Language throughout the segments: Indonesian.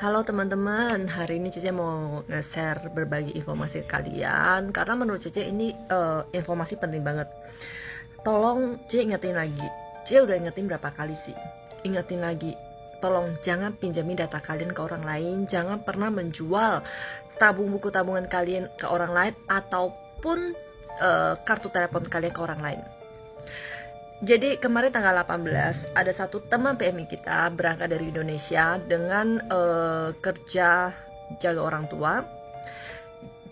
Halo teman-teman, hari ini Cece mau nge-share berbagi informasi ke kalian karena menurut Cece ini informasi penting banget. Tolong Cece ingetin lagi, Cece udah ingetin berapa kali sih? Ingetin lagi, tolong jangan pinjamin data kalian ke orang lain, jangan pernah menjual buku tabungan kalian ke orang lain ataupun kartu telepon kalian ke orang lain. Jadi kemarin tanggal 18 ada satu teman PMI kita berangkat dari Indonesia dengan kerja jaga orang tua,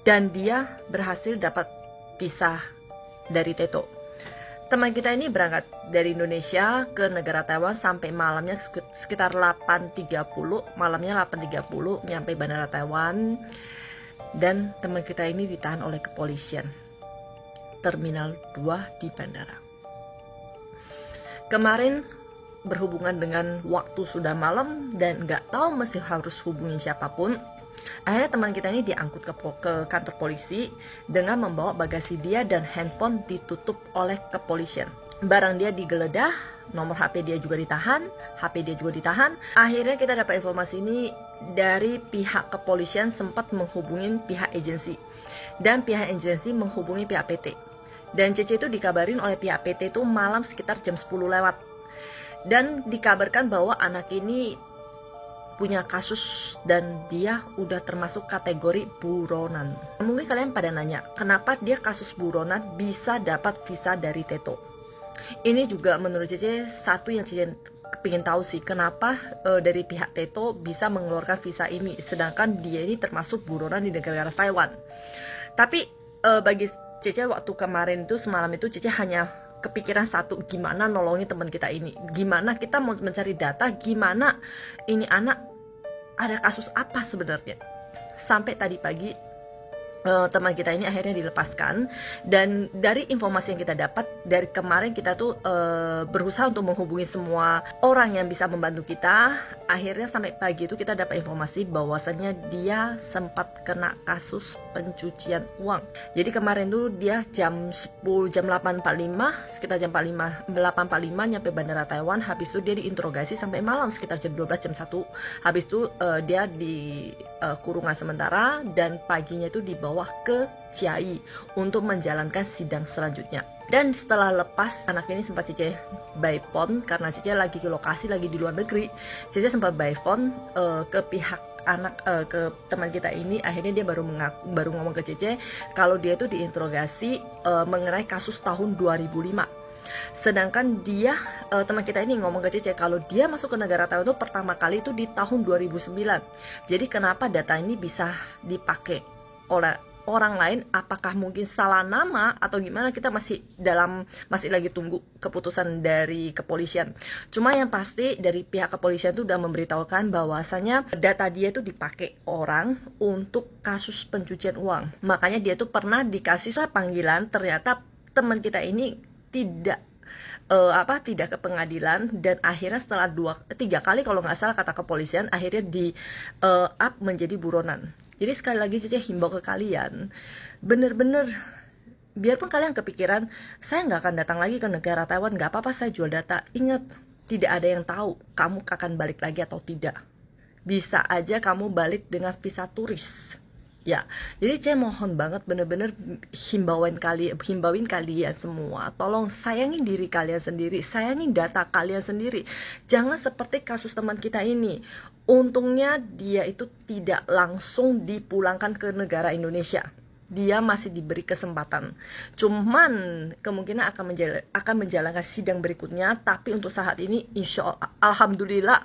dan dia berhasil dapat visa dari Teto. Teman kita ini berangkat dari Indonesia ke negara Taiwan sampai malamnya sekitar 8.30, malamnya 8.30 nyampe bandara Taiwan, dan teman kita ini ditahan oleh kepolisian Terminal 2 di bandara. Kemarin berhubungan dengan waktu sudah malam dan nggak tahu mesti harus hubungi siapapun. Akhirnya teman kita ini diangkut ke kantor polisi dengan membawa bagasi dia dan handphone ditutup oleh kepolisian. Barang dia digeledah, nomor HP dia juga ditahan, HP dia juga ditahan. Akhirnya kita dapat informasi ini dari pihak kepolisian sempat menghubungi pihak agensi, dan pihak agensi menghubungi pihak PT. Dan Cece itu dikabarin oleh pihak PT itu malam sekitar jam 10 lewat. Dan dikabarkan bahwa anak ini punya kasus dan dia udah termasuk kategori buronan. Mungkin kalian pada nanya, kenapa dia kasus buronan bisa dapat visa dari Teto? Ini juga menurut Cece satu yang Cece pengen tahu sih, kenapa dari pihak Teto bisa mengeluarkan visa ini, sedangkan dia ini termasuk buronan di negara Taiwan. Tapi bagi Cece waktu kemarin itu, semalam itu Cece hanya kepikiran satu, gimana nolongin teman kita ini, gimana kita mau mencari data, gimana ini anak ada kasus apa sebenarnya. Sampai tadi pagi teman kita ini akhirnya dilepaskan, dan dari informasi yang kita dapat dari kemarin kita tuh berusaha untuk menghubungi semua orang yang bisa membantu kita. Akhirnya sampai pagi itu kita dapat informasi bahwasannya dia sempat kena kasus pencucian uang. Jadi kemarin tuh dia jam 8.45, sekitar jam 8.45 nyampe bandara Taiwan. Habis itu dia diinterogasi sampai malam sekitar jam 12, jam 1. Habis itu dia di kurungan sementara, dan paginya itu dibawa ke Ciai untuk menjalankan sidang selanjutnya. Dan setelah lepas, anak ini sempat Cece by phone karena Cece lagi ke lokasi, lagi di luar negeri. Cece sempat by phone ke pihak anak, ke teman kita ini. Akhirnya dia baru ngomong ke Cece kalau dia itu diinterogasi mengenai kasus tahun 2005. Sedangkan dia, teman kita ini ngomong ke Cece kalau dia masuk ke negara Taiwan itu pertama kali itu di tahun 2009. Jadi kenapa data ini bisa dipakai oleh orang lain? Apakah mungkin salah nama atau gimana? Kita masih lagi tunggu keputusan dari kepolisian. Cuma yang pasti dari pihak kepolisian itu udah memberitahukan bahwasanya data dia itu dipakai orang untuk kasus pencucian uang. Makanya dia tuh pernah dikasih surat panggilan, ternyata teman kita ini tidak ke pengadilan, dan akhirnya setelah 3 kali kalau nggak salah kata kepolisian, akhirnya di up menjadi buronan. Jadi sekali lagi Cece himbau ke kalian, bener-bener biarpun kalian kepikiran saya nggak akan datang lagi ke negara Taiwan, nggak apa-apa saya jual data. Ingat, tidak ada yang tahu kamu akan balik lagi atau tidak. Bisa aja kamu balik dengan visa turis. Ya, jadi saya mohon banget, bener-bener himbauin kalian semua, tolong sayangin diri kalian sendiri, sayangin data kalian sendiri. Jangan seperti kasus teman kita ini. Untungnya dia itu tidak langsung dipulangkan ke negara Indonesia. Dia masih diberi kesempatan. Cuman kemungkinan akan menjalankan sidang berikutnya. Tapi untuk saat ini, insya Allah, alhamdulillah,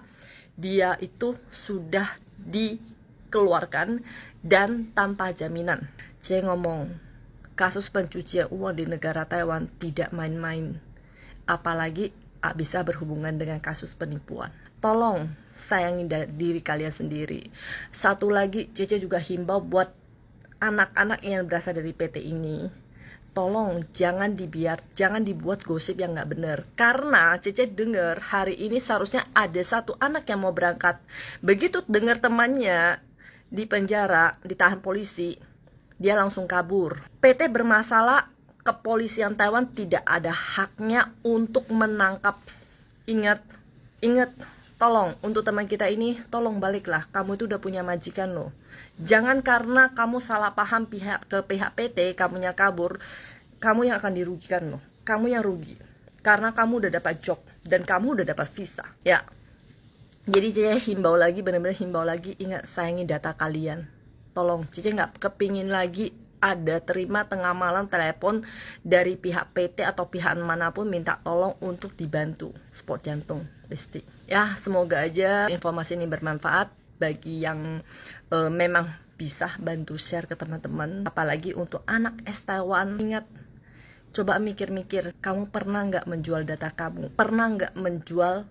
dia itu sudah dikeluarkan dan tanpa jaminan. Saya ngomong, kasus pencucian uang di negara Taiwan tidak main-main, apalagi bisa berhubungan dengan kasus penipuan. Tolong sayangi diri kalian sendiri. Satu lagi, Cece juga himbau buat anak-anak yang berasal dari PT ini, tolong jangan dibuat gosip yang nggak benar. Karena Cece dengar hari ini seharusnya ada satu anak yang mau berangkat. Begitu dengar temannya di penjara, ditahan polisi, dia langsung kabur. PT bermasalah, kepolisian Taiwan tidak ada haknya untuk menangkap. Ingat, tolong untuk teman kita ini, tolong baliklah. Kamu itu udah punya majikan loh. Jangan karena kamu salah paham ke pihak PT, kamunya kabur, kamu yang akan dirugikan loh. Kamu yang rugi karena kamu udah dapat job dan kamu udah dapat visa. Ya. Jadi Cici himbau lagi, benar-benar himbau lagi, ingat sayangi data kalian. Tolong, Cici nggak kepingin lagi ada terima tengah malam telepon dari pihak PT atau pihak manapun minta tolong untuk dibantu sport jantung, Besti. Ya, semoga aja informasi ini bermanfaat bagi yang memang bisa bantu share ke teman-teman, apalagi untuk anak ST1. Ingat, coba mikir-mikir, kamu pernah nggak menjual data kamu? Pernah nggak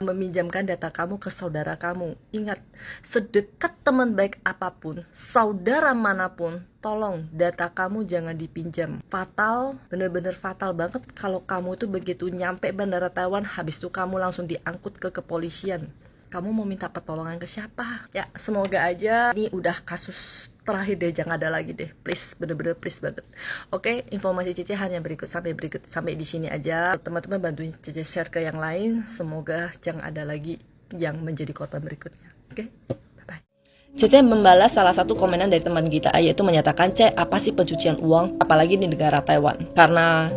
meminjamkan data kamu ke saudara kamu? Ingat, sedekat teman baik apapun, saudara manapun, tolong data kamu jangan dipinjam. Fatal, bener-bener fatal banget kalau kamu tuh begitu nyampe bandara Taiwan, habis itu kamu langsung diangkut ke kepolisian. Kamu mau minta pertolongan ke siapa? Ya, semoga aja ini udah kasus terakhir deh, jangan ada lagi deh, please, bener-bener please banget. Oke, informasi Cici hanya sampai di sini aja. Teman-teman bantuin Cici share ke yang lain, semoga jangan ada lagi yang menjadi korban berikutnya. Oke, bye-bye. Cici membalas salah satu komenan dari teman kita, yaitu menyatakan, apa sih pencucian uang, apalagi di negara Taiwan? Karena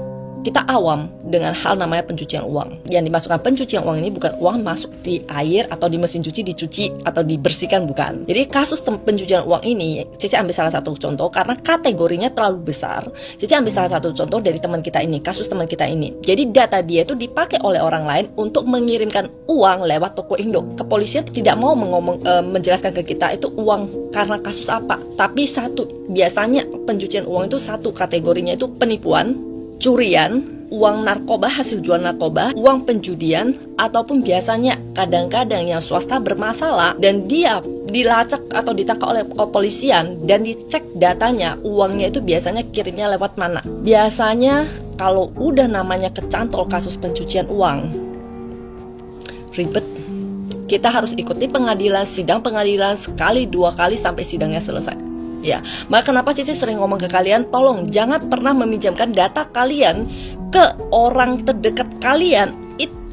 kita awam dengan hal namanya pencucian uang. Yang dimasukkan pencucian uang ini bukan uang masuk di air atau di mesin cuci, dicuci atau dibersihkan, bukan. Jadi kasus pencucian uang ini, Cici ambil salah satu contoh karena kategorinya terlalu besar. Cici ambil salah satu contoh dari teman kita ini, kasus teman kita ini. Jadi data dia itu dipakai oleh orang lain untuk mengirimkan uang lewat toko Indo. Kepolisian tidak mau menjelaskan ke kita itu uang karena kasus apa. Tapi biasanya pencucian uang itu satu kategorinya itu penipuan, curian, uang narkoba, hasil jual narkoba, uang penjudian, ataupun biasanya kadang-kadang yang swasta bermasalah dan dia dilacak atau ditangkap oleh kepolisian dan dicek datanya, uangnya itu biasanya kirimnya lewat mana. Biasanya kalau udah namanya kecantol kasus pencucian uang, ribet. Kita harus ikuti sidang pengadilan sekali, 2 kali sampai sidangnya selesai. Ya, maka kenapa Cici sering ngomong ke kalian, tolong jangan pernah meminjamkan data kalian ke orang terdekat kalian,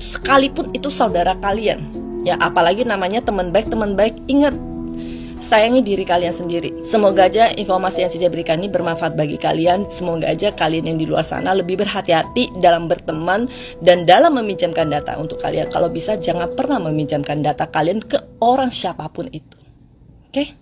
sekalipun itu saudara kalian. Ya, apalagi namanya teman baik. Ingat, sayangi diri kalian sendiri. Semoga aja informasi yang Cici berikan ini bermanfaat bagi kalian. Semoga aja kalian yang di luar sana lebih berhati-hati dalam berteman dan dalam meminjamkan data untuk kalian. Kalau bisa jangan pernah meminjamkan data kalian ke orang siapapun itu. Oke?